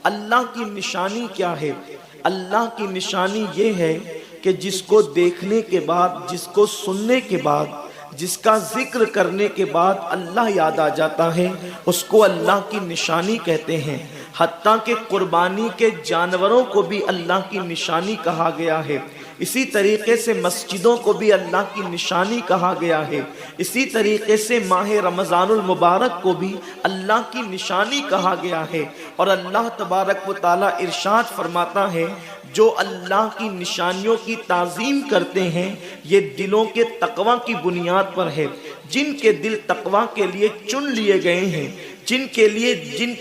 اللہ کی نشانی کیا ہے؟ اللہ کی نشانی یہ ہے کہ جس کو دیکھنے کے بعد، جس کو سننے کے بعد، جس کا ذکر کرنے کے بعد اللہ یاد آ جاتا ہے، اس کو اللہ کی نشانی کہتے ہیں۔ حتیٰ کہ قربانی کے جانوروں کو بھی اللہ کی نشانی کہا گیا ہے۔ اسی طریقے سے مسجدوں کو بھی اللہ کی نشانی کہا گیا ہے۔ اسی طریقے سے ماہ رمضان المبارک کو بھی اللہ کی نشانی کہا گیا ہے۔ اور اللہ تبارک و تعالیٰ ارشاد فرماتا ہے، جو اللہ کی نشانیوں کی تعظیم کرتے ہیں یہ دلوں کے تقوی کی بنیاد پر ہے۔ جن کے دل تقوی کے لیے چن لیے گئے ہیں، جن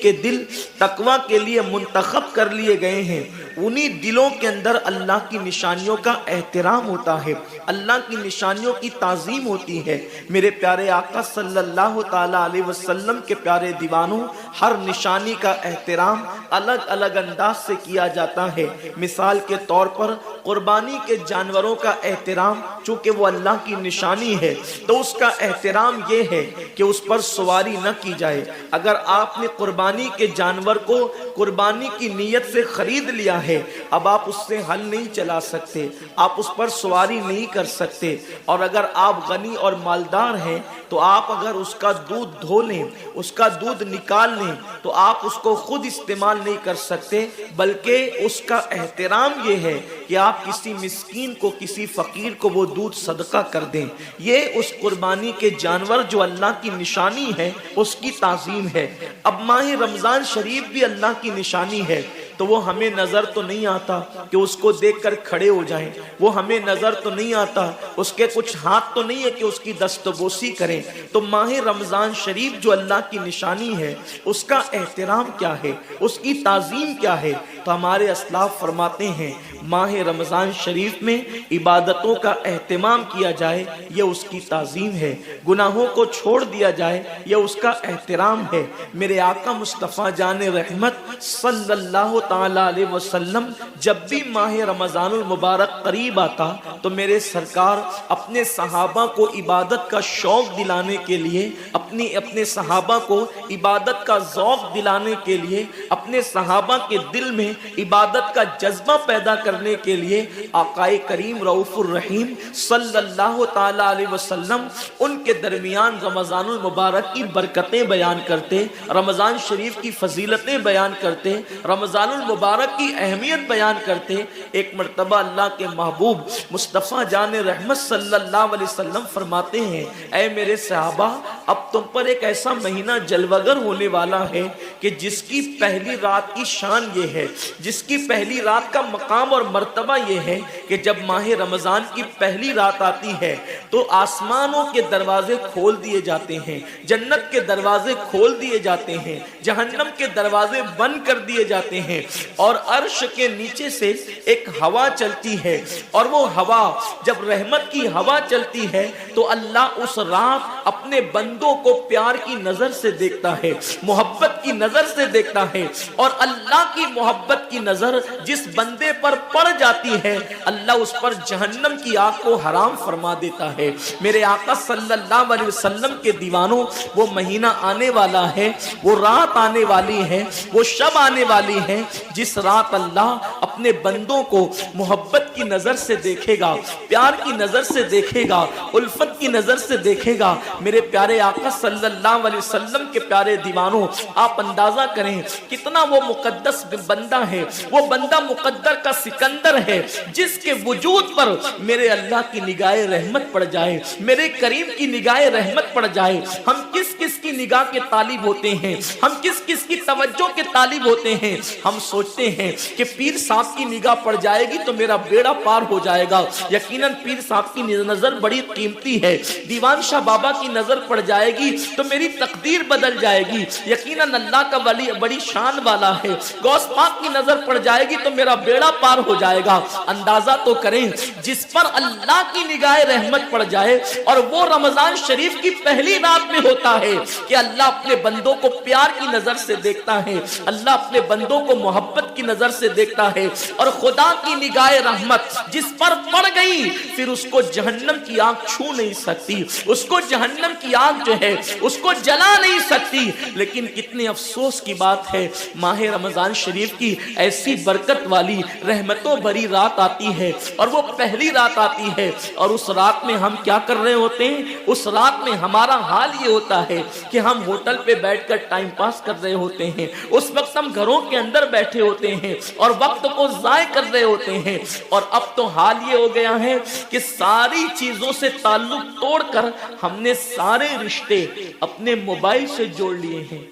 کے دل تقوی کے لیے منتخب کر لیے گئے ہیں، انہی دلوں کے اندر اللہ کی نشانیوں کا احترام ہوتا ہے، اللہ کی نشانیوں کی تعظیم ہوتی ہے۔ میرے پیارے آقا صلی اللہ تعالیٰ علیہ وسلم کے پیارے دیوانوں، ہر نشانی کا احترام الگ الگ انداز سے کیا جاتا ہے۔ مثال کے طور پر قربانی کے جانوروں کا احترام، چونکہ وہ اللہ کی نشانی ہے تو اس کا احترام یہ ہے کہ اس پر سواری نہ کی جائے۔ اگر آپ نے قربانی کے جانور کو قربانی کی نیت سے خرید لیا ہے، اب آپ اس سے ہل نہیں چلا سکتے، آپ اس پر سواری نہیں کر سکتے۔ اور اگر آپ غنی اور مالدار ہیں تو آپ اگر اس کا دودھ دھو لیں، اس کا دودھ نکال لیں تو آپ اس کو خود استعمال نہیں کر سکتے، بلکہ اس کا احترام یہ ہے کہ آپ کسی مسکین کو، کسی فقیر کو وہ دودھ صدقہ کر دیں۔ یہ اس قربانی کے جانور جو اللہ کی نشانی ہے اس کی تعظیم ہے۔ اب ماہ رمضان شریف بھی اللہ کی نشانی ہے، تو وہ ہمیں نظر تو نہیں آتا کہ اس کو دیکھ کر کھڑے ہو جائیں، وہ ہمیں نظر تو نہیں آتا، اس کے کچھ ہاتھ تو نہیں ہے کہ اس کی دستبوسی کریں۔ تو ماہ رمضان شریف جو اللہ کی نشانی ہے اس کا احترام کیا ہے، اس کی تعظیم کیا ہے؟ تو ہمارے اسلاف فرماتے ہیں ماہ رمضان شریف میں عبادتوں کا اہتمام کیا جائے، یہ اس کی تعظیم ہے۔ گناہوں کو چھوڑ دیا جائے، یہ اس کا احترام ہے۔ میرے آقا مصطفیٰ جان رحمت صلی اللہ تعالیٰ علیہ وسلم جب بھی ماہ رمضان المبارک قریب آتا تو میرے سرکار اپنے صحابہ کو عبادت کا شوق دلانے کے لیے، اپنے صحابہ کو عبادت کا ذوق دلانے کے لیے، اپنے صحابہ کے دل میں عبادت کا جذبہ پیدا کرنے کے لیے آقا کریم رؤوف الرحیم صلی اللہ تعالیٰ علیہ وسلم ان کے درمیان رمضان المبارک کی برکتیں بیان کرتے، رمضان شریف کی فضیلتیں بیان کرتے، رمضان المبارک کی اہمیت بیان کرتے۔ ایک مرتبہ اللہ کے محبوب مصطفیٰ جان رحمت صلی اللہ علیہ وسلم فرماتے ہیں، اے میرے صحابہ، اب تم پر ایک ایسا مہینہ جلوگر ہونے والا ہے کہ جس کی پہلی رات کی شان یہ ہے، جس کی پہلی رات کا مقام اور مرتبہ یہ ہے کہ جب ماہ رمضان کی پہلی رات آتی ہے تو آسمانوں کے دروازے کھول دیے جاتے ہیں، جنت کے دروازے کھول دیے جاتے ہیں، جہنم کے دروازے بند کر دیے جاتے ہیں، اور عرش کے نیچے سے ایک ہوا چلتی ہے، اور وہ ہوا جب رحمت کی ہوا چلتی ہے تو اللہ اس رات اپنے بندوں کو پیار کی نظر سے دیکھتا ہے، محبت کی نظر سے دیکھتا ہے، اور اللہ کی محبت کی نظر جس بندے پر پڑ جاتی ہے اللہ اس پر جہنم کی آگ کو حرام فرما دیتا ہے۔ میرے آقا صلی اللہ علیہ وسلم کے دیوانوں، وہ مہینہ آنے والا ہے، وہ رات آنے والی ہے، وہ شب آنے والی ہے جس رات اللہ اپنے بندوں کو محبت کی نظر سے دیکھے گا، پیار کی نظر سے دیکھے گا، الفت کی نظر سے دیکھے گا۔ میرے پیارے آقا صلی اللہ علیہ وسلم کے پیارے دیوانوں، آپ اندازہ کریں کتنا وہ مقدس بندہ ہے، وہ بندہ مقدر کا سکندر ہے جس کے وجود پر میرے اللہ کی نگاہ رحمت پڑ جائے، میرے کریم کی نگاہ رحمت پڑ جائے۔ ہم کس کس کی نگاہ کے طالب ہوتے ہیں، ہم کس کس کی توجہ کے طالب ہوتے ہیں؟ ہم سوچتے ہیں کہ پیر صاحب کی نگاہ پڑ جائے گی تو میرا بیڑا پار ہو جائے گا۔ یقیناً پیر صاحب کی نظر بڑی قیمتی ہے، دیوان شاہ بابا کی نظر پڑ جائے گی تو میری تقدیر بدل جائے گی۔ یقیناً اللہ کا ولی بڑی شان والا ہے، غوث پاک کی نظر پڑ جائے گی تو میرا بیڑا پار ہو جائے گا۔ اندازہ تو کریں جس پر اللہ کی نگاہ رحمت پڑ جائے، اور وہ رمضان شریف کی پہلی رات میں ہوتا ہے کہ اللہ اپنے بندوں کو پیار کی نظر سے دیکھتا ہے، اللہ اپنے بندوں کو محبت کی نظر سے دیکھتا ہے اور خدا کی نگاہ رحمت جس پر پڑ گئی پھر اس کو جہنم کی آگ چھو نہیں سکتی، اس کو جہنم کی آگ جو ہے اس کو جلا نہیں سکتی۔ لیکن کتنے افسوس کی بات ہے، ماہ رمضان شریف کی ایسی برکت والی رحمتوں بھری رات آتی ہے اور وہ پہلی رات آتی ہے، اور اس رات میں ہم کیا کر رہے ہوتے ہیں؟ اس رات میں ہمارا حال یہ ہوتا ہے کہ ہم ہوٹل پہ بیٹھ کر ٹائم پاس کر رہے ہوتے ہیں، اس وقت ہم گھروں کے اندر بیٹھے ہوتے ہیں اور وقت کو ضائع کر رہے ہوتے ہیں۔ اور اب تو حال یہ ہو گیا ہے کہ ساری چیزوں سے تعلق توڑ کر ہم نے سارے رشتے اپنے موبائل سے جوڑ لیے ہیں۔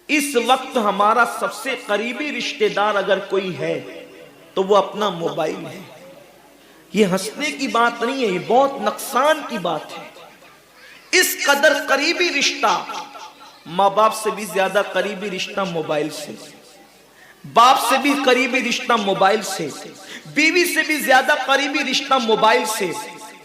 اس وقت ہمارا سب سے قریبی رشتہ دار اگر کوئی ہے تو وہ اپنا موبائل ہے۔ یہ ہنسنے کی بات نہیں ہے، یہ بہت نقصان کی بات ہے۔ اس قدر قریبی رشتہ، ماں باپ سے بھی زیادہ قریبی رشتہ موبائل سے، باپ سے بھی قریبی رشتہ موبائل سے، بیوی سے بھی زیادہ قریبی رشتہ موبائل سے۔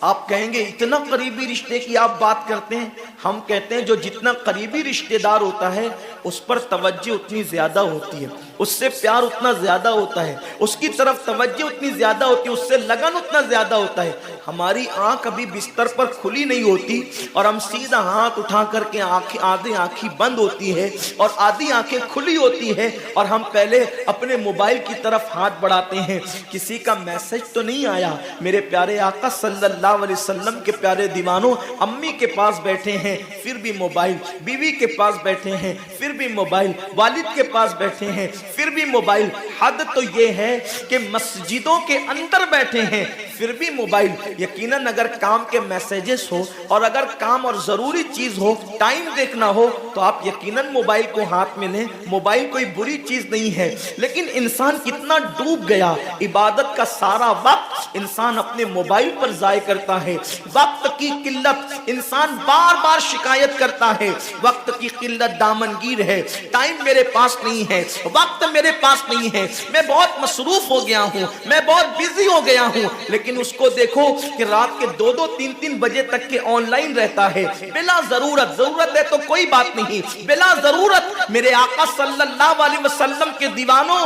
آپ کہیں گے اتنا قریبی رشتے کی آپ بات کرتے ہیں؟ ہم کہتے ہیں جو جتنا قریبی رشتہ دار ہوتا ہے اس پر توجہ اتنی زیادہ ہوتی ہے، اس سے پیار اتنا زیادہ ہوتا ہے، اس کی طرف توجہ اتنی زیادہ ہوتی ہے، اس سے لگن اتنا زیادہ ہوتا ہے۔ ہماری آنکھ ابھی بستر پر کھلی نہیں ہوتی اور ہم سیدھا ہاتھ اٹھا کر کے آدھی آنکھیں بند ہوتی ہے اور آدھی آنکھیں کھلی ہوتی ہے اور ہم پہلے اپنے موبائل کی طرف ہاتھ بڑھاتے ہیں، کسی کا میسج تو نہیں آیا۔ میرے پیارے آقا صلی اللہ علیہ وسلم کے پیارے دیوانوں، امی کے پاس بیٹھے ہیں پھر بھی موبائل، بیوی کے پاس بیٹھے ہیں پھر بھی موبائل، والد کے پاس بیٹھے ہیں پھر بھی موبائل۔ حد تو یہ ہے کہ مسجدوں کے اندر بیٹھے ہیں پھر بھی موبائل۔ یقیناً اگر کام کے میسیجز ہو اور اگر کام اور ضروری چیز ہو، ٹائم دیکھنا ہو تو آپ یقیناً موبائل کو ہاتھ میں لیں۔ موبائل کوئی بری چیز نہیں ہے، لیکن انسان کتنا ڈوب گیا، عبادت کا سارا وقت انسان اپنے موبائل پر ضائع کرتا ہے۔ وقت کی قلت، انسان بار بار شکایت کرتا ہے وقت کی قلت دامنگیر ہے، ٹائم میرے پاس نہیں ہے، وقت میرے پاس نہیں ہے، میں بہت مصروف ہو گیا ہوں، میں بہت بیزی ہو گیا ہوں۔ لیکن اس کو دیکھو کہ رات کے 2-2 3-3 بجے تک کے آن لائن رہتا ہے بلا ضرورت۔ ضرورت ہے تو کوئی بات نہیں، بلا ضرورت۔ میرے آقا صلی اللہ علیہ وسلم کے دیوانوں،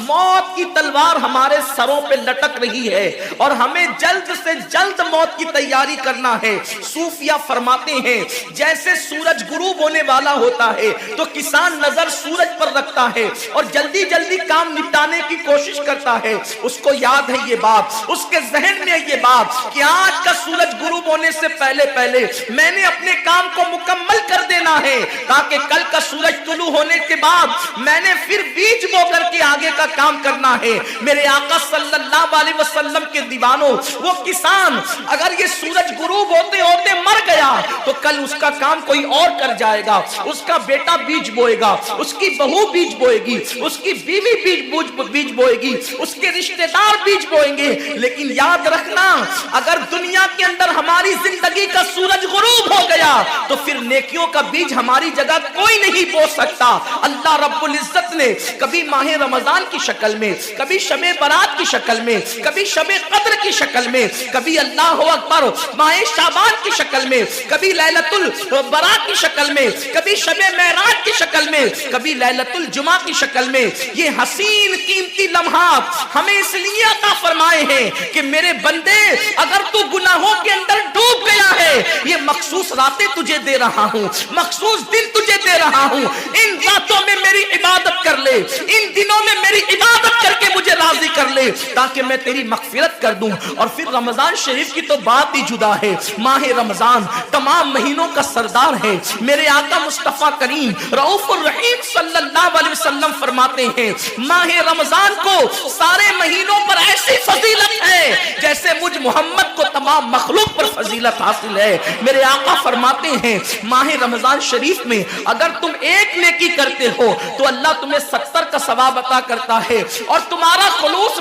موت کی تلوار ہمارے سروں پہ لٹک رہی ہے اور ہمیں جلد سے جلد موت کی تیاری کرنا ہے۔ صوفیہ فرماتے ہیں جیسے سورج غروب ہونے والا ہوتا ہے تو کسان نظر سورج پر رکھتا ہے اور جلدی جلدی کام نپٹانے کی کوشش کرتا ہے۔ اس کو یاد ہے یہ بات، اس کے ذہن میں یہ بات کہ آج کا سورج غروب ہونے سے پہلے میں نے اپنے کام کو مکمل کر دینا ہے تاکہ کل کا سورج طلوع ہونے کے بعد میں نے پھر بیج بو کر کے آگے کا کام کرنا ہے۔ میرے آقا صلی اللہ علیہ وسلم کے دیوانوں، وہ کسان اگر یہ سورج غروب ہوتے ہوتے مر گیا تو کل اس کا کام کوئی اور کر جائے گا، اس کا بیٹا بیج بوئے گا، اس کی بہو بیج بوئے گی، اس کی بیوی بیج بوئے گی، اس کے رشتہ دار بیج بوئیں گے۔ لیکن یاد رکھنا اگر دنیا کے اندر ہماری زندگی کا سورج غروب ہو گیا تو پھر نیکیوں کا بیج ہماری جگہ کوئی نہیں بو سکتا۔ اللہ رب العزت نے کبھی ماہ رمضان کی شکل میں، کبھی شب برات کی شکل میں، کبھی شب قدر کی شکل میں، کبھی اللہ اکبر ماہ شعبان کی شکل میں، کبھی لیلۃ البراء کی شکل میں، کبھی شب معراج کی شکل میں، کبھی لیلۃ الجمعہ کی شکل میں یہ حسین قیمتی لمحات ہمیں اس لیے عطا فرمائے ہیں کہ میرے بندے اگر تو گناہوں کے اندر ڈوب گیا ہے، یہ مخصوص راتیں تجھے دے رہا ہوں، مخصوص دن تجھے دے رہا ہوں، ان راتوں میں میری عبادت کر لے، ان دنوں میں میری عبادت کر کے مجھے راضی کر لے تاکہ میں تیری مغفرت کر دوں۔ اور پھر رمضان شریف کی تو بات ہی جدا ہے۔ ماہ رمضان تمام مہینوں کا سردار ہے۔ میرے آقا مصطفیٰ کریم رؤوف الرحیم صلی اللہ علیہ وسلم فرماتے ہیں ماہ رمضان کو سارے مہینوں پر ایسی فضیلت ہے جیسے مجھ محمد کو تمام مخلوق پر فضیلت حاصل ہے۔ میرے آقا فرماتے ہیں ماہ رمضان شریف میں اگر تم ایک نیکی کرتے ہو تو اللہ تمہیں 70 کا ثواب عطا کرتا ہے، اور تمہارا خلوص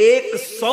100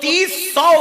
30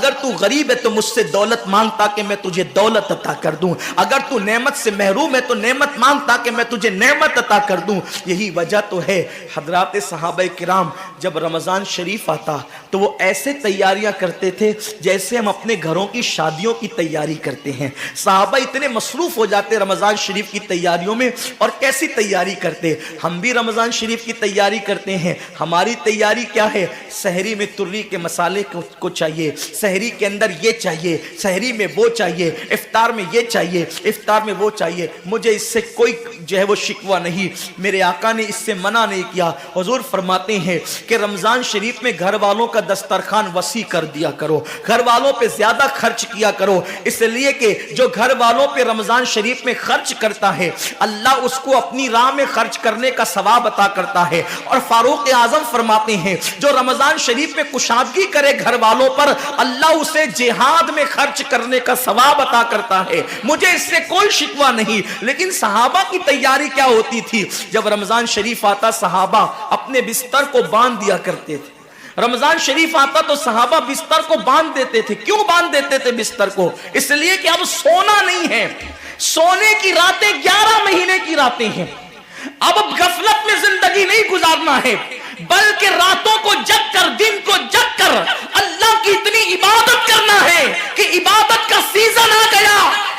اگر تو غریب ہے تو مجھ سے دولت مانگ تاکہ میں تجھے دولت عطا کر دوں، اگر تو نعمت سے محروم ہے تو نعمت مانگ تاکہ میں تجھے نعمت عطا کر دوں۔ یہی وجہ تو ہے حضرات صحابہ کرام جب رمضان شریف آتا تو وہ ایسے تیاریاں کرتے تھے جیسے ہم اپنے گھروں کی شادیوں کی تیاری کرتے ہیں۔ صحابہ اتنے مصروف ہو جاتے رمضان شریف کی تیاریوں میں، اور کیسی تیاری کرتے؟ ہم بھی رمضان شریف کی تیاری کرتے ہیں۔ ہماری تیاری کیا ہے؟ سحری میں تری کے مسالے کو چاہیے، سحری کے اندر یہ چاہیے، سحری میں وہ چاہیے، افطار میں یہ چاہیے، افطار میں وہ چاہیے۔ مجھے اس سے کوئی جو ہے وہ شکوہ نہیں، میرے آقا نے اس سے منع نہیں کیا۔ حضور فرماتے ہیں کہ رمضان شریف میں گھر والوں کا دسترخوان وسیع کر دیا کرو، گھر والوں پہ زیادہ خرچ کیا کرو، اس لیے کہ جو گھر والوں پہ رمضان شریف میں خرچ کرتا ہے اللہ اس کو اپنی راہ میں خرچ کرنے کا ثواب عطا کرتا ہے۔ اور فاروق اعظم فرماتے ہیں جو رمضان شریف میں کشادگی کرے گھر والوں پر اللہ اسے جہاد میں خرچ کرنے کا ثواب عطا کرتا ہے۔ مجھے اس سے کوئی شکوہ نہیں، لیکن صحابہ کی تیاری کیا ہوتی تھی؟ جب رمضان شریف آتا صحابہ اپنے بستر کو باندھ دیا کرتے تھے۔ رمضان شریف آتا تو صحابہ بستر کو باندھ دیتے تھے۔ کیوں باندھ دیتے تھے بستر کو؟ اس لیے کہ اب سونا نہیں ہے، سونے کی راتیں 11 مہینے کی راتیں ہیں، اب غفلت میں زندگی نہیں گزارنا ہے، بلکہ راتوں کو جگ کر دن کو جگ کر اللہ کی اتنی عبادت کرنا ہے کہ عبادت کا سیزن آ گیا۔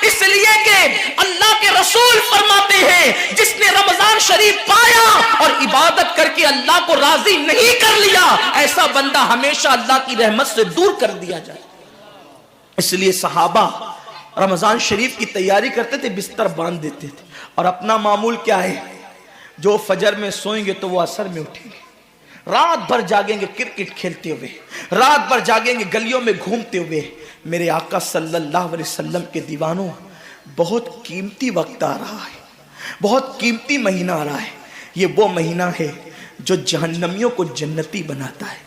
اس لیے کہ اللہ کے رسول فرماتے ہیں جس نے رمضان شریف پایا اور عبادت کر کے اللہ کو راضی نہیں کر لیا، ایسا بندہ ہمیشہ اللہ کی رحمت سے دور کر دیا جائے۔ اس لیے صحابہ رمضان شریف کی تیاری کرتے تھے، بستر باندھ دیتے تھے، اور اپنا معمول کیا ہے؟ جو فجر میں سوئیں گے تو وہ عصر میں اٹھیں گے، رات بھر جاگیں گے کرکٹ کھیلتے ہوئے، رات بھر جاگیں گے گلیوں میں گھومتے ہوئے۔ میرے آقا صلی اللہ علیہ وسلم کے دیوانوں، بہت قیمتی وقت آ رہا ہے، بہت قیمتی مہینہ آ رہا ہے۔ یہ وہ مہینہ ہے جو جہنمیوں کو جنتی بناتا ہے۔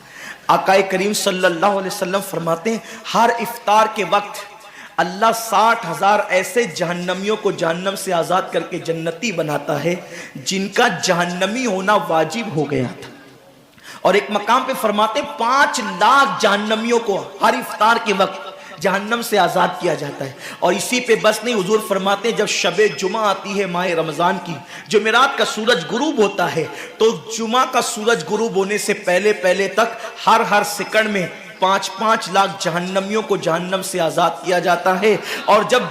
آقا کریم صلی اللہ علیہ وسلم فرماتے ہیں ہر افطار کے وقت اللہ 60,000 ایسے جہنمیوں کو جہنم سے آزاد کر کے جنتی بناتا ہے جن کا جہنمی ہونا واجب ہو گیا تھا۔ اور ایک مقام پہ فرماتے 5 لاکھ جہنمیوں کو ہر افطار کے وقت جہنم سے آزاد کیا جاتا ہے۔ اور اسی پہ بس نہیں، حضور فرماتے ہیں جب شب جمعہ آتی ہے ماہ رمضان کی، جمعرات کا سورج غروب ہوتا ہے، تو جمعہ کا سورج غروب ہونے سے پہلے تک ہر سیکنڈ میں 5 لاکھ جہنمیوں کو جہنم سے آزاد کیا جاتا ہے۔ اور جب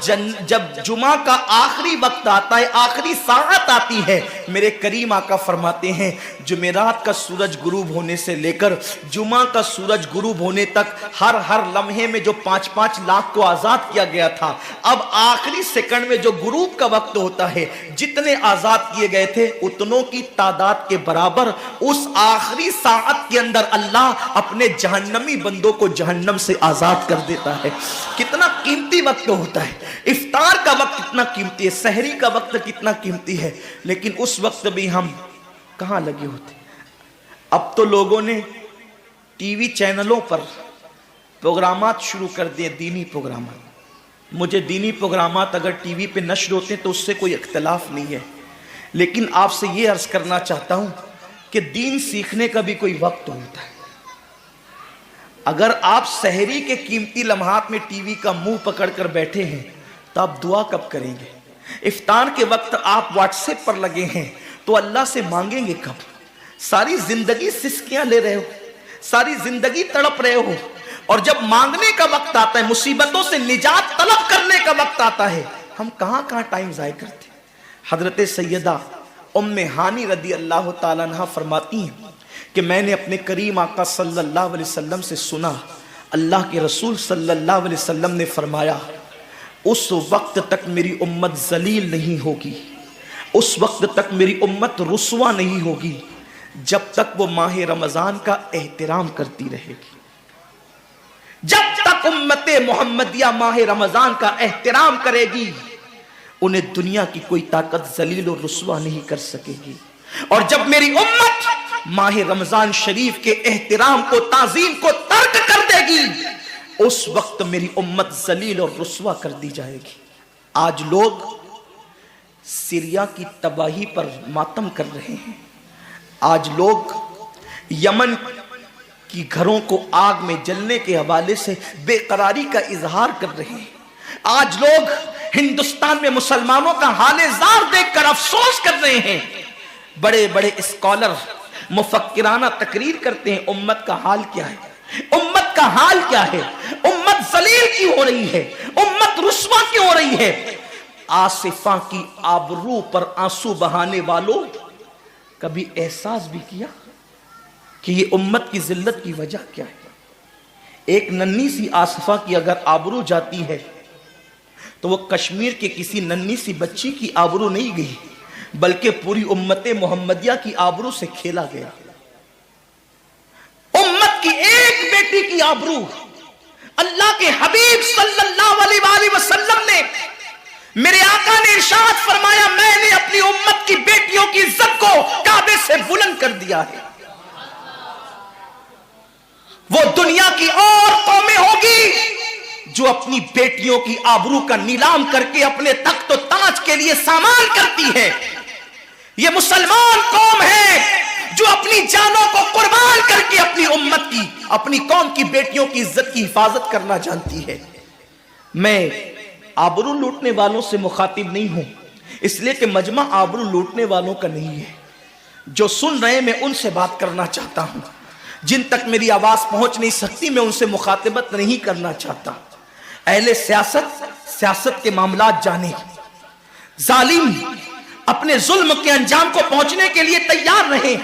جمعہ کا آخری وقت آتا ہے، آخری ساعت آتی ہے، میرے کریم آقا فرماتے ہیں جمعرات کا سورج غروب ہونے سے لے کر جمعہ کا سورج غروب ہونے تک ہر لمحے میں جو 5 لاکھ کو آزاد کیا گیا تھا، اب آخری سیکنڈ میں جو غروب کا وقت ہوتا ہے، جتنے آزاد کیے گئے تھے اتنوں کی تعداد کے برابر اس آخری ساعت کے اندر اللہ اپنے جہنمی بندوں کو جہنم سے آزاد کر دیتا ہے۔ کتنا قیمتی وقت ہوتا ہے، افطار کا وقت کتنا قیمتی ہے، سحری کا وقت کتنا قیمتی ہے، لیکن اس وقت بھی ہم کہاں لگے ہوتے۔ اب تو لوگوں نے ٹی وی چینلوں پر پروگرامات شروع کر دیے، دینی پروگرامات۔ مجھے دینی پروگرامات اگر ٹی وی پہ نشر ہوتے ہیں تو اس سے کوئی اختلاف نہیں ہے، لیکن آپ سے یہ عرض کرنا چاہتا ہوں کہ دین سیکھنے کا بھی کوئی وقت ہوتا ہے۔ اگر آپ سحری کے قیمتی لمحات میں ٹی وی کا منہ پکڑ کر بیٹھے ہیں تو آپ دعا کب کریں گے؟ افطار کے وقت آپ واٹس ایپ پر لگے ہیں تو اللہ سے مانگیں گے کب؟ ساری زندگی سسکیاں لے رہے ہو، ساری زندگی تڑپ رہے ہو، اور جب مانگنے کا وقت آتا ہے، مصیبتوں سے نجات طلب کرنے کا وقت آتا ہے، ہم کہاں ٹائم ضائع کرتے ہیں۔ حضرت سیدہ ام ہانی رضی اللہ تعالیٰ عنہ فرماتی ہیں کہ میں نے اپنے کریم آقا صلی اللہ علیہ وسلم سے سنا، اللہ کے رسول صلی اللہ علیہ وسلم نے فرمایا اس وقت تک میری امت ذلیل نہیں ہوگی، اس وقت تک میری امت رسوا نہیں ہوگی جب تک وہ ماہ رمضان کا احترام کرتی رہے گی۔ جب تک امت محمدیہ ماہ رمضان کا احترام کرے گی انہیں دنیا کی کوئی طاقت ذلیل و رسوا نہیں کر سکے گی۔ اور جب میری امت ماہ رمضان شریف کے احترام کو، تعظیم کو ترک کر دے گی اس وقت میری امت ذلیل اور رسوا کر دی جائے گی۔ آج لوگ سیریا کی تباہی پر ماتم کر رہے ہیں، آج لوگ یمن کہ گھروں کو آگ میں جلنے کے حوالے سے بے قراری کا اظہار کر رہے ہیں. آج لوگ ہندوستان میں مسلمانوں کا حال زار دیکھ کر افسوس کر رہے ہیں. بڑے بڑے اسکالر مفکرانہ تقریر کرتے ہیں امت کا حال کیا ہے, امت کا حال کیا ہے, امت ذلیل کیوں ہو رہی ہے, امت رسوا کیوں ہو رہی ہے. آصفہ کی آبرو پر آنسو بہانے والوں, کبھی احساس بھی کیا کہ یہ امت کی ذلت کی وجہ کیا ہے؟ ایک ننھی سی آصفہ کی اگر آبرو جاتی ہے تو وہ کشمیر کے کسی ننھی سی بچی کی آبرو نہیں گئی, بلکہ پوری امت محمدیہ کی آبرو سے کھیلا گیا. امت کی ایک بیٹی کی آبرو اللہ کے حبیب صلی اللہ علیہ وآلہ وسلم نے, میرے آقا نے ارشاد فرمایا, میں نے اپنی امت کی بیٹیوں کی عزت کو کعبے سے بلند کر دیا ہے. وہ دنیا کی اور قومیں ہوگی جو اپنی بیٹیوں کی آبرو کا نیلام کر کے اپنے تخت و تاج کے لیے سامان کرتی ہے. یہ مسلمان قوم ہے جو اپنی جانوں کو قربان کر کے اپنی امت کی, اپنی قوم کی بیٹیوں کی عزت کی حفاظت کرنا جانتی ہے. میں آبرو لوٹنے والوں سے مخاطب نہیں ہوں, اس لیے کہ مجمع آبرو لوٹنے والوں کا نہیں ہے. جو سن رہے میں ان سے بات کرنا چاہتا ہوں, جن تک میری آواز پہنچ نہیں سکتی میں ان سے مخاطبت نہیں کرنا چاہتا. اہل سیاست کے معاملات جانے, ظالم اپنے ظلم کے انجام کو پہنچنے کے لیے تیار رہے,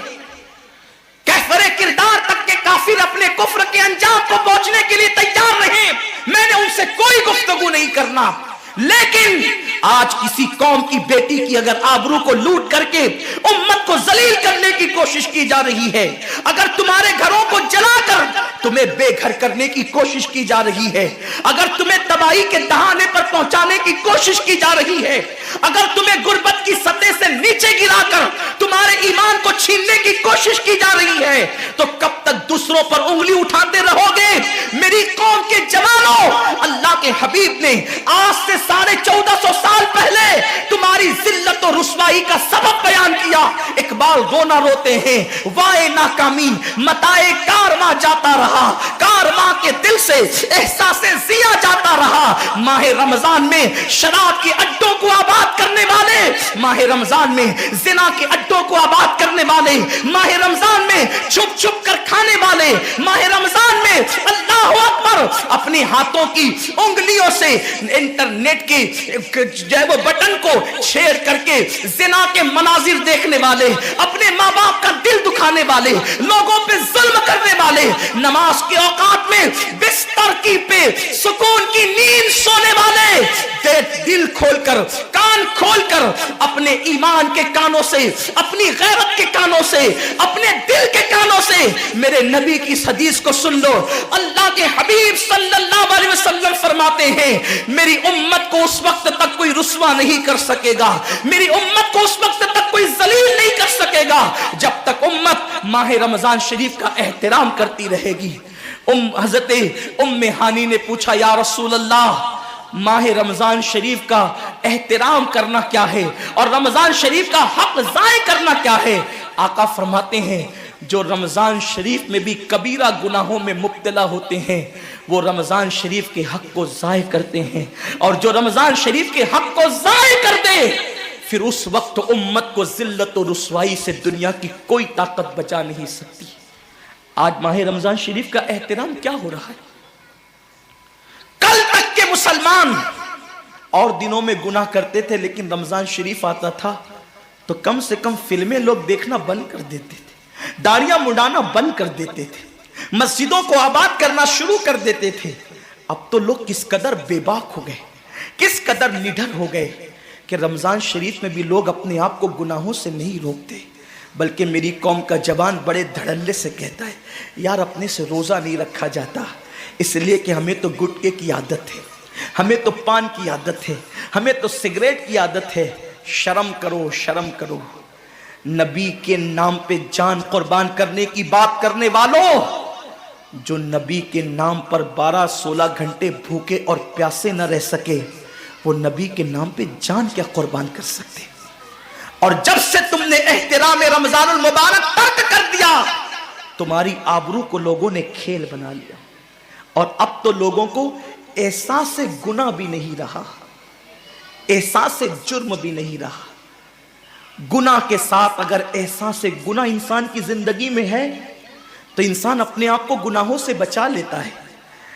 کفر کردار تک کے کافر اپنے کفر کے انجام کو پہنچنے کے لیے تیار رہے. میں نے ان سے کوئی گفتگو نہیں کرنا, لیکن آج کسی قوم کی بیٹی کی اگر آبرو کو لوٹ کر کے امت کو ذلیل کرنے کی کوشش کی جا رہی ہے, اگر تمہارے گھروں کو جلا کر تمہیں بے گھر کرنے کی کوشش کی جا رہی ہے, اگر تمہیں تباہی کے دہانے پر پہنچانے کی کوشش کی جا رہی ہے, اگر تمہیں غربت کی سطح سے نیچے گرا کر تمہارے ایمان کو چھیننے کی کوشش کی جا رہی ہے, تو کب تک دوسروں پر انگلی اٹھاتے رہو گے؟ میری قوم کے جوانوں, اللہ کے حبیب نے آج سے 1450 سال پہلے تمہاری ذلت و رسوائی کا سبب بیان کیا. اقبال رونا روتے ہیں, وائے ناکامی متائے کارواں جاتا رہا, کارواں کے دل سے احساس زیا جاتا رہا. ماہ رمضان میں شراب کے اڈوں کو آباد کرنے والے, ماہ رمضان میں زنا کے اڈوں کو آباد کرنے والے, ماہ رمضان میں چھپ چھپ کر کھانے والے, ماہ رمضان میں اللہ اکبر اپنے ہاتھوں کی انگلیوں سے انٹرنیٹ کی جو ہے وہ بٹن کو چھیڑ کر کے زنا کے مناظر دیکھنے والے, اپنے ماں باپ کا دل دکھانے والے, لوگوں پہ ظلم کرنے والے, نماز کے اوقات میں بستر کی پہ سکون کی نیند سونے والے, دل کھول کر کان کھول کر اپنے ایمان کے کانوں سے, اپنی غیرت کے کانوں سے, اپنے دل کے کانوں سے میرے نبی کی حدیث کو سن لو. اللہ کے حبیب صلی اللہ علیہ وسلم فرماتے ہیں, میری امت کو اس وقت تک کوئی رسوا نہیں کر سکے گا, میری امت کو اس وقت تک کوئی ذلیل نہیں کر سکے گا جب تک امت ماہ رمضان شریف کا احترام کرتی رہے گی. حضرت ام ہانی نے پوچھا, یا رسول اللہ ماہ رمضان شریف کا احترام کرنا کیا ہے اور رمضان شریف کا حق ضائع کرنا کیا ہے؟ آقا فرماتے ہیں, جو رمضان شریف میں بھی کبیرہ گناہوں میں مبتلا ہوتے ہیں وہ رمضان شریف کے حق کو ضائع کرتے ہیں, اور جو رمضان شریف کے حق کو ضائع کر دے پھر اس وقت امت کو ذلت و رسوائی سے دنیا کی کوئی طاقت بچا نہیں سکتی. آج ماہ رمضان شریف کا احترام کیا ہو رہا ہے؟ کل تک کے مسلمان اور دنوں میں گناہ کرتے تھے, لیکن رمضان شریف آتا تھا تو کم سے کم فلمیں لوگ دیکھنا بند کر دیتے تھے, داڑیاں مڈانا بند کر دیتے تھے, مسجدوں کو آباد کرنا شروع کر دیتے تھے. اب تو لوگ کس قدر بے باک ہو گئے, کس قدر نڈر ہو گئے کہ رمضان شریف میں بھی لوگ اپنے آپ کو گناہوں سے نہیں روکتے, بلکہ میری قوم کا جوان بڑے دھڑلے سے کہتا ہے, یار اپنے سے روزہ نہیں رکھا جاتا اس لیے کہ ہمیں تو گٹکے کی عادت ہے, ہمیں تو پان کی عادت ہے, ہمیں تو سگریٹ کی عادت ہے. شرم کرو, شرم کرو. نبی کے نام پہ جان قربان کرنے کی بات کرنے والوں, جو نبی کے نام پر 12-16 گھنٹے بھوکے اور پیاسے نہ رہ سکے, وہ نبی کے نام پہ جان کیا قربان کر سکتے؟ اور جب سے تم نے احترام رمضان المبارک ترک کر دیا, تمہاری آبرو کو لوگوں نے کھیل بنا لیا، اور اب تو لوگوں کو احساس گناہ بھی نہیں رہا، احساس جرم بھی نہیں رہا۔ گناہ کے ساتھ اگر احساس گناہ انسان کی زندگی میں ہے تو انسان اپنے آپ کو گناہوں سے بچا لیتا ہے،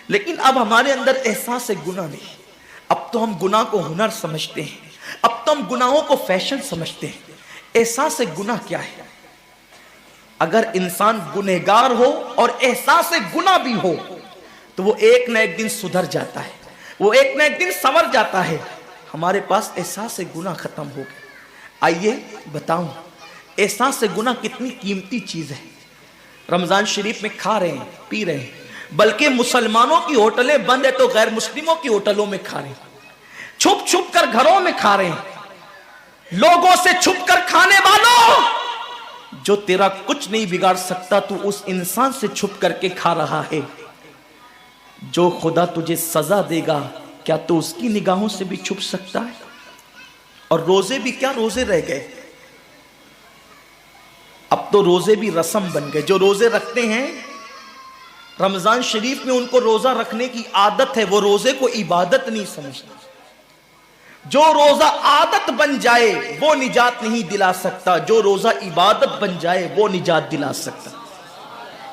لیکن اب ہمارے اندر احساس گناہ نہیں۔ اب تو ہم گناہ کو ہنر سمجھتے ہیں، اب تو ہم گناہوں کو فیشن سمجھتے ہیں۔ احساس گناہ کیا ہے؟ اگر انسان گنہگار ہو اور احساس گناہ بھی ہو تو وہ ایک نہ ایک دن سدھر جاتا ہے، وہ ایک نہ ایک دن سنور جاتا ہے۔ ہمارے پاس احساس گناہ ختم ہو گیا۔ آئیے بتاؤں احساس گناہ کتنی قیمتی چیز ہے۔ رمضان شریف میں کھا رہے ہیں، پی رہے ہیں، بلکہ مسلمانوں کی ہوٹلیں بند ہے تو غیر مسلموں کی ہوٹلوں میں کھا رہے ہیں، چھپ چھپ کر گھروں میں کھا رہے ہیں۔ لوگوں سے چھپ کر کھانے والوں، جو تیرا کچھ نہیں بگاڑ سکتا تو اس انسان سے چھپ کر کے کھا رہا ہے۔ جو خدا تجھے سزا دے گا کیا تو اس کی نگاہوں سے بھی چھپ سکتا ہے؟ اور روزے بھی کیا روزے رہ گئے، اب تو روزے بھی رسم بن گئے۔ جو روزے رکھتے ہیں رمضان شریف میں ان کو روزہ رکھنے کی عادت ہے، وہ روزے کو عبادت نہیں سمجھتے۔ جو روزہ عادت بن جائے وہ نجات نہیں دلا سکتا، جو روزہ عبادت بن جائے وہ نجات دلا سکتا۔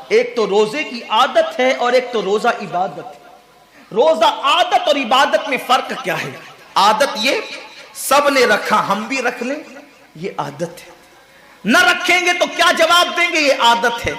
ایک تو روزے کی عادت ہے اور ایک تو روزہ عبادت ہے۔ روزہ عادت اور عبادت میں فرق کیا ہے؟ عادت یہ سب نے رکھا ہم بھی رکھ لیں، یہ عادت ہے۔ نہ رکھیں گے تو کیا جواب دیں گے، یہ عادت ہے۔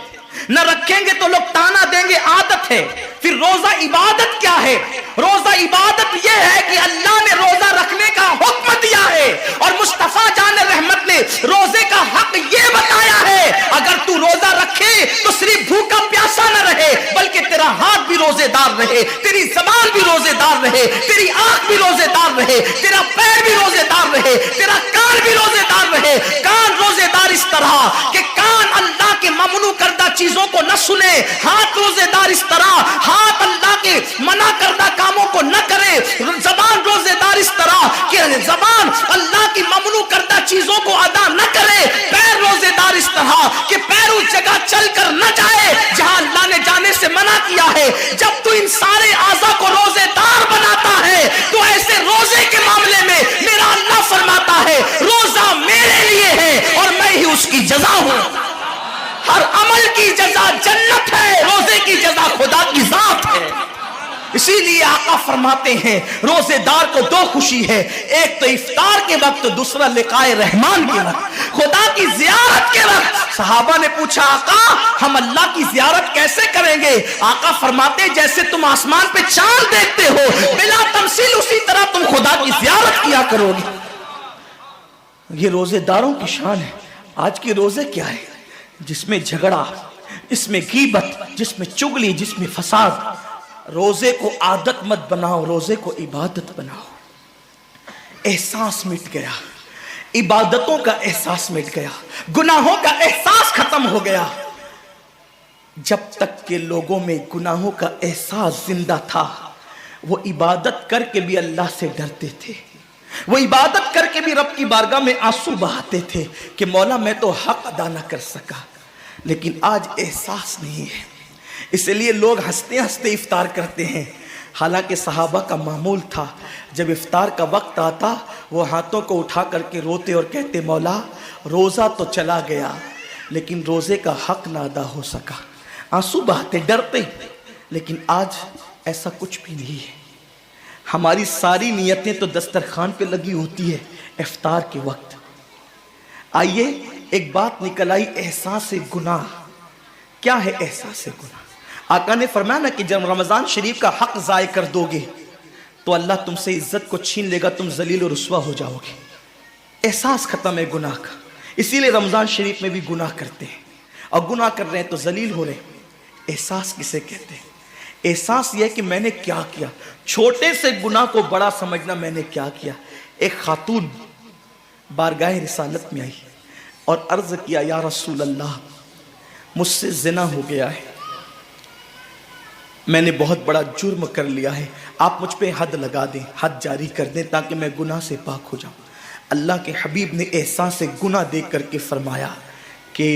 نہ رکھیں گے تو لوگ تانا دیں گے، عادت ہے۔ پھر روزہ عبادت کیا ہے؟ روزہ عبادت یہ ہے کہ اللہ نے روزہ رکھنے کا حکم دیا ہے اور مصطفیٰ جان رحمت نے روزے کا حق یہ بتایا ہے، اگر تو روزہ رکھے تو صرف بھوکا پیاسا نہ رہے بلکہ تیرا ہاتھ بھی روزے دار رہے، تیری زبان بھی روزے دار رہے، تیری آنکھ بھی روزے دار رہے، تیرا پیر بھی روزے دار رہے، تیرا کان بھی روزے دار رہے۔ کان روزے دار اس طرح کہ کان اللہ کے ممنوع کردہ چیزوں کو نہ سنے، ہاتھ روزے دار اس طرح ہاتھ اللہ کے منع کردہ کاموں کو نہ کرے، زبان روزے دار اس طرح کہ زبان اللہ کی ممنوع کردہ چیزوں کو ادا نہ کرے، پیر روزے دار اس طرح کہ پیر اس جگہ چل کر نہ جائے جہاں اللہ نے جانے سے منع کیا ہے۔ جب تو ان سارے اعضاء کو روزے دار بناتا ہے تو ایسے روزے کے معاملے میں میرا اللہ فرماتا ہے روزہ میرے لیے ہے اور میں ہی اس کی جزا ہوں۔ ہر عمل کی جزا جنت ہے، روزے کی جزا خدا کی ذات ہے۔ اسی لیے آقا فرماتے ہیں روزے دار کو دو خوشی ہے، ایک تو افطار کے وقت، دوسرا لقائے رحمان کے وقت، خدا کی زیارت کے وقت۔ صحابہ نے پوچھا آقا ہم اللہ کی زیارت کیسے کریں گے؟ آقا فرماتے جیسے تم آسمان پہ چاند دیکھتے ہو بلا تمثیل اسی طرح تم خدا کی زیارت کیا کرو گے۔ یہ روزے داروں کی شان ہے۔ آج کے روزے کیا ہے؟ جس میں جھگڑا، جس میں غیبت، جس میں چگلی، جس میں فساد۔ روزے کو عادت مت بناؤ، روزے کو عبادت بناؤ۔ احساس مٹ گیا، عبادتوں کا احساس مٹ گیا، گناہوں کا احساس ختم ہو گیا۔ جب تک کہ لوگوں میں گناہوں کا احساس زندہ تھا وہ عبادت کر کے بھی اللہ سے ڈرتے تھے، وہ عبادت کر کے بھی رب کی بارگاہ میں آنسو بہاتے تھے کہ مولا میں تو حق ادا نہ کر سکا۔ لیکن آج احساس نہیں ہے، اس لیے لوگ ہنستے ہنستے افطار کرتے ہیں۔ حالانکہ صحابہ کا معمول تھا جب افطار کا وقت آتا وہ ہاتھوں کو اٹھا کر کے روتے اور کہتے مولا روزہ تو چلا گیا لیکن روزے کا حق نہ ادا ہو سکا، آنسو بہاتے ڈرتے۔ لیکن آج ایسا کچھ بھی نہیں ہے، ہماری ساری نیتیں تو دسترخوان پہ لگی ہوتی ہے افطار کے وقت۔ آئیے ایک بات نکل آئی، احساس گناہ۔ کیا ہے احساس گناہ؟ آقا نے فرمایا نا کہ جب رمضان شریف کا حق ضائع کر دو گے تو اللہ تم سے عزت کو چھین لے گا، تم ذلیل و رسوا ہو جاؤ گے۔ احساس ختم ہے گناہ کا، اسی لیے رمضان شریف میں بھی گناہ کرتے ہیں، اور گناہ کر رہے ہیں تو ذلیل ہو رہے ہیں۔ احساس کسے کہتے ہیں؟ احساس یہ ہے کہ میں نے کیا کیا، چھوٹے سے گناہ کو بڑا سمجھنا میں نے کیا کیا۔ ایک خاتون بارگاہ رسالت میں آئی اور عرض کیا یا رسول اللہ مجھ سے زنا ہو گیا ہے، میں نے بہت بڑا جرم کر لیا ہے، آپ مجھ پہ حد لگا دیں، حد جاری کر دیں تاکہ میں گناہ سے پاک ہو جاؤں۔ اللہ کے حبیب نے احساس گناہ دیکھ کر کے فرمایا کہ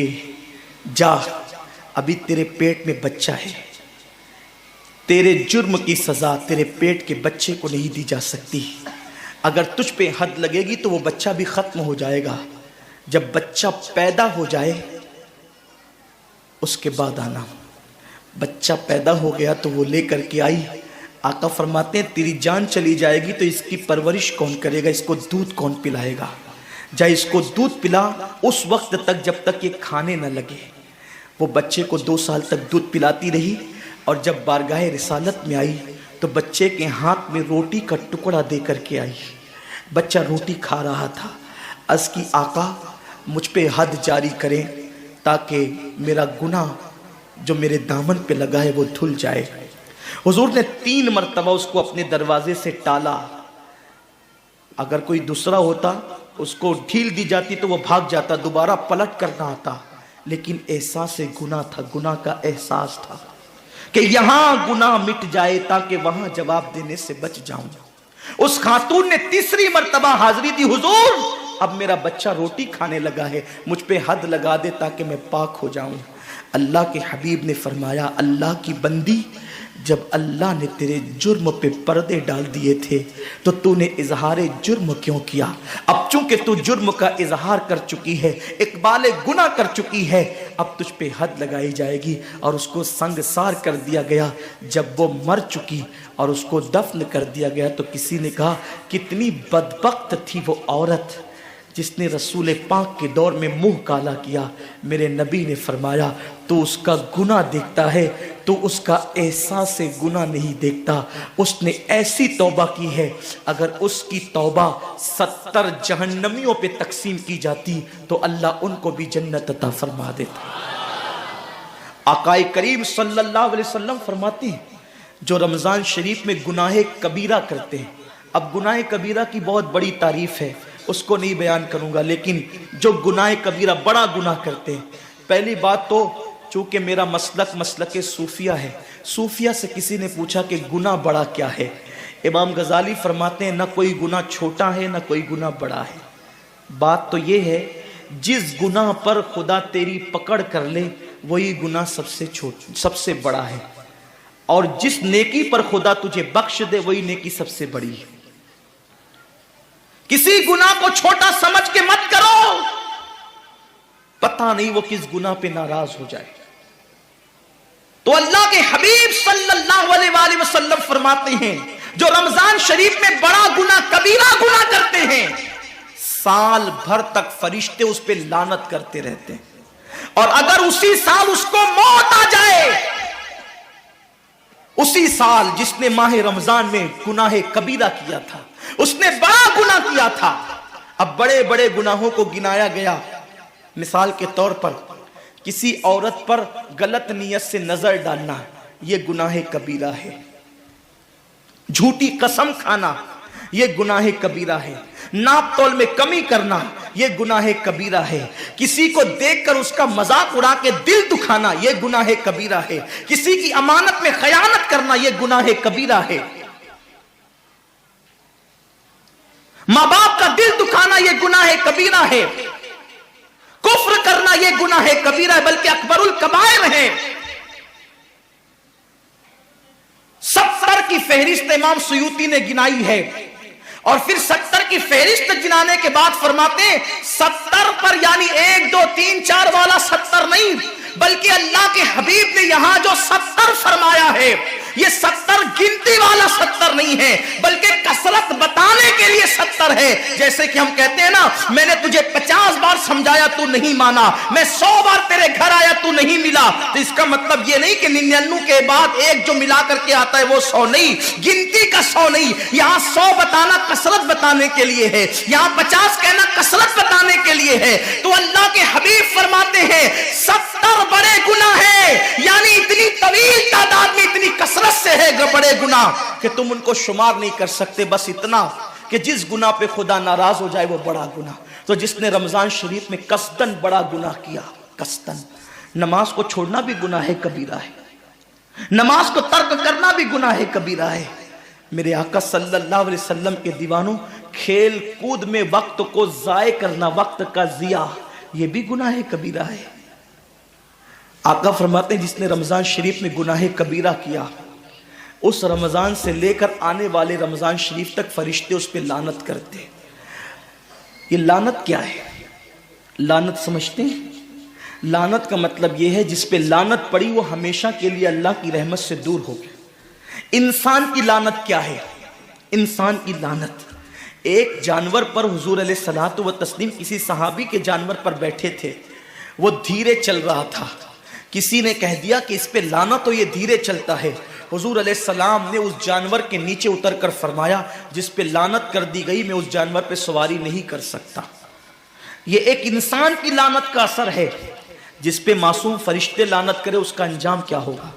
جا ابھی تیرے پیٹ میں بچہ ہے، تیرے جرم کی سزا تیرے پیٹ کے بچے کو نہیں دی جا سکتی، اگر تجھ پہ حد لگے گی تو وہ بچہ بھی ختم ہو جائے گا، جب بچہ پیدا ہو جائے اس کے بعد آنا۔ بچہ پیدا ہو گیا تو وہ لے کر کے آئی، آقا فرماتے ہیں تیری جان چلی جائے گی تو اس کی پرورش کون کرے گا، اس کو دودھ کون پلائے گا، جا اس کو دودھ پلا اس وقت تک جب تک یہ کھانے نہ لگے۔ وہ بچے کو 2 سال تک دودھ پلاتی رہی، اور جب بارگاہ رسالت میں آئی تو بچے کے ہاتھ میں روٹی کا ٹکڑا دے کر کے آئی، بچہ روٹی کھا رہا تھا، عرض کی آقا مجھ پہ حد جاری کریں تاکہ میرا گناہ جو میرے دامن پہ لگا ہے وہ دھل جائے۔ حضور نے 3 مرتبہ اس کو اپنے دروازے سے ٹالا، اگر کوئی دوسرا ہوتا اس کو ڈھیل دی جاتی تو وہ بھاگ جاتا، دوبارہ پلٹ کرنا آتا، لیکن احساس گناہ تھا، گناہ کا احساس تھا کہ یہاں گناہ مٹ جائے تاکہ وہاں جواب دینے سے بچ جاؤں۔ اس خاتون نے 3 مرتبہ حاضری دی، حضور اب میرا بچہ روٹی کھانے لگا ہے، مجھ پہ حد لگا دے تاکہ میں پاک ہو جاؤں۔ اللہ کے حبیب نے فرمایا اللہ کی بندی، جب اللہ نے تیرے جرم پہ پردے ڈال دیے تھے تو تو نے اظہار جرم کیوں کیا؟ اب چونکہ تو جرم کا اظہار کر چکی ہے، اقبال گناہ کر چکی ہے، اب تجھ پہ حد لگائی جائے گی۔ اور اس کو سنگسار کر دیا گیا۔ جب وہ مر چکی اور اس کو دفن کر دیا گیا تو کسی نے کہا کتنی بدبخت تھی وہ عورت جس نے رسول پاک کے دور میں منہ کالا کیا۔ میرے نبی نے فرمایا تو اس کا گناہ دیکھتا ہے تو اس کا احساس گناہ نہیں دیکھتا۔ اس نے ایسی توبہ کی ہے، اگر اس کی توبہ 70 جہنمیوں پہ تقسیم کی جاتی تو اللہ ان کو بھی جنت عطا فرما دیتا۔ آقا کریم صلی اللہ علیہ وسلم فرماتے ہیں جو رمضان شریف میں گناہ کبیرہ کرتے ہیں، اب گناہ کبیرہ کی بہت بڑی تعریف ہے، اس کو نہیں بیان کروں گا، لیکن جو گناہ کبیرہ بڑا گناہ کرتے ہیں، پہلی بات تو چونکہ میرا مسلک صوفیہ ہے، صوفیہ سے کسی نے پوچھا کہ گناہ بڑا کیا ہے؟ امام غزالی فرماتے ہیں نہ کوئی گناہ چھوٹا ہے نہ کوئی گناہ بڑا ہے، بات تو یہ ہے جس گناہ پر خدا تیری پکڑ کر لے وہی گناہ سب سے بڑا ہے، اور جس نیکی پر خدا تجھے بخش دے وہی نیکی سب سے بڑی ہے۔ کسی گناہ کو چھوٹا سمجھ کے مت کرو، پتہ نہیں وہ کس گناہ پہ ناراض ہو جائے۔ تو اللہ کے حبیب صلی اللہ علیہ وآلہ وسلم فرماتے ہیں جو رمضان شریف میں بڑا گناہ کبیرہ گناہ کرتے ہیں، سال بھر تک فرشتے اس پہ لعنت کرتے رہتے ہیں، اور اگر اسی سال اس کو موت آ جائے، اسی سال جس نے ماہ رمضان میں گناہ کبیرہ کیا تھا، اس نے بڑا گناہ کیا تھا، اب بڑے بڑے گناہوں کو گنایا گیا۔ مثال کے طور پر کسی عورت پر غلط نیت سے نظر ڈالنا یہ گناہ کبیرہ ہے، جھوٹی قسم کھانا یہ گناہ کبیرہ ہے، ناپ تول میں کمی کرنا یہ گناہ کبیرہ ہے، کسی کو دیکھ کر اس کا مذاق اڑا کے دل دکھانا یہ گناہ کبیرہ ہے، کسی کی امانت میں خیانت کرنا یہ گناہ کبیرہ ہے، ماں باپ کا دل دکھانا یہ گناہ کبیرہ ہے، کفر کرنا یہ گناہ کبیرہ ہے، بلکہ اکبر الکبائر ہے۔ 70 کی فہرست امام سیوطی نے گنائی ہے، اور پھر 70 کی فہرست گنانے کے بعد فرماتے ہیں 70 پر یعنی 1 2 3 4 والا 70 نہیں، بلکہ اللہ کے حبیب نے یہاں جو 70 فرمایا ہے یہ 70 گنتی والا 70 نہیں ہے، بلکہ کثرت بتانے کے لیے 70 ہے۔ جیسے کہ ہم کہتے ہیں نا میں نے تجھے 50 بار سمجھایا تو نہیں مانا، میں 100 بار تیرے گھر آیا تو نہیں ملا، تو اس کا مطلب یہ نہیں کہ 99 کے بعد ایک جو ملا کر کے آتا ہے وہ 100 نہیں، گنتی کا 100 نہیں، یہاں 100 بتانا کثرت بتانے کے لیے ہے، یہاں 50 کہنا کثرت بتانے کے لیے ہے۔ تو اللہ کے حبیب فرماتے ہیں 70 بڑے گناہ ہیں، یعنی اتنی طویل تعداد میں اتنی کثرت سے ہے بڑے گناہ کہ تم ان کو شمار نہیں کر سکتے، بس اتنا کہ جس گناہ پہ خدا ناراض ہو جائے وہ بڑا گناہ۔ تو جس نے رمضان شریف میں قصدن بڑا گناہ کیا، قصدن، نماز کو چھوڑنا بھی گناہ کبیرہ ہے، نماز کو ترک کرنا بھی گناہ کبیرہ ہے۔ میرے آقا صلی اللہ علیہ وسلم کے دیوانوں، کھیل کود میں وقت کو ضائع کرنا، وقت کا ضیاع، یہ بھی گناہ کبیرہ ہے۔ آقا فرماتے ہیں جس نے رمضان شریف میں گناہ کبیرہ کیا، اس رمضان سے لے کر آنے والے رمضان شریف تک فرشتے اس پہ لعنت کرتے ہیں۔ یہ لعنت کیا ہے؟ لعنت سمجھتے ہیں؟ لعنت کا مطلب یہ ہے جس پہ لعنت پڑی وہ ہمیشہ کے لیے اللہ کی رحمت سے دور ہو گیا۔ انسان کی لعنت کیا ہے؟ انسان کی لعنت ایک جانور پر حضور علیہ الصلوۃ والتسلیم کسی صحابی کے جانور پر بیٹھے تھے، وہ دھیرے چل رہا تھا، کسی نے کہہ دیا کہ اس پہ لعنت ہو، یہ دھیرے چلتا ہے۔ حضور علیہ السلام نے اس جانور کے نیچے اتر کر فرمایا جس پہ لعنت کر دی گئی میں اس جانور پہ سواری نہیں کر سکتا۔ یہ ایک انسان کی لعنت کا اثر ہے، جس پہ معصوم فرشتے لعنت کرے اس کا انجام کیا ہوگا؟